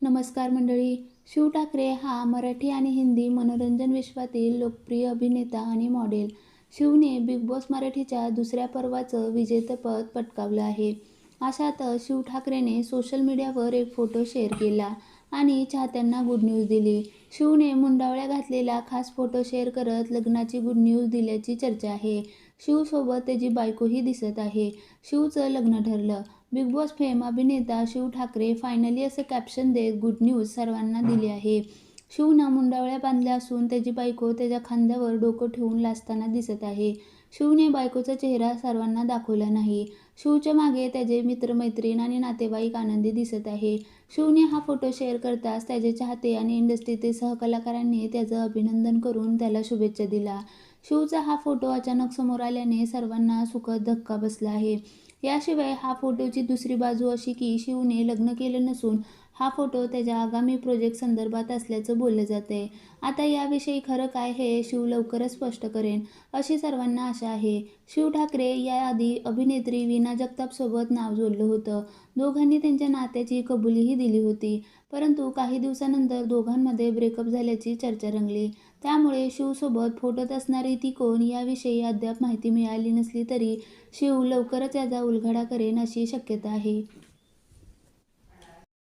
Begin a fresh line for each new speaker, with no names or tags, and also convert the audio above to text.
नमस्कार मंडळी. शिव ठाकरे हा मराठी आणि हिंदी मनोरंजन विश्वातील लोकप्रिय अभिनेता आणि मॉडेल. शिवने बिग बॉस मराठीच्या दुसऱ्या पर्वाचं विजेतेपद पटकावलं आहे. अशातच शिव ठाकरेने सोशल मीडियावर एक फोटो शेअर केला आणि चाहत्यांना गुड न्यूज दिली. शिवने मुंडावळ्या घातलेला खास फोटो शेअर करत लग्नाची गुड न्यूज दिल्याची चर्चा आहे. शिवसोबत त्याची बायकोही दिसत आहे. शिवचं लग्न ठरलं. बिग बॉस फेम अभिनेता शिव ठाकरे फायनली असं कॅप्शन देत गुड न्यूज सर्वांना दिली आहे. शिवनं मुंडावळ्या बांधल्या असून त्याची बायको त्याच्या खांद्यावर डोकं ठेवून लाजताना दिसत आहे. शिवने बायकोचा चेहरा सर्वांना दाखवला नाही. शिवच्या मागे त्याचे मित्रमैत्रीण आणि नातेवाईक आनंदी दिसत आहे. शिवने हा फोटो शेअर करताच त्याचे चाहते आणि इंडस्ट्रीतील सहकलाकारांनी त्याचं अभिनंदन करून त्याला शुभेच्छा दिल्या. शिवचा हा फोटो अचानक समोर आल्याने सर्वांना सुखद धक्का बसला आहे. याशिवाय हा फोटोची दुसरी बाजू अशी की शिवने लग्न केलं नसून हा फोटो त्याच्या आगामी प्रोजेक्ट संदर्भात असल्याचं बोललं जातंय. आता याविषयी खरं काय हे शिव लवकरच स्पष्ट करेन, अशी सर्वांना आशा आहे. शिव ठाकरे याआधी अभिनेत्री वीणा जगतापसोबत नाव जोडलं होतं. दोघांनी त्यांच्या नात्याची कबुलीही दिली होती. परंतु काही दिवसानंतर दोघांमध्ये ब्रेकअप झाल्याची चर्चा रंगली. त्यामुळे शिवसोबत फोटोत असणारी ती कोण याविषयी अद्याप माहिती मिळाली नसली तरी शिव लवकरच याचा उलगडा करेन अशी शक्यता आहे.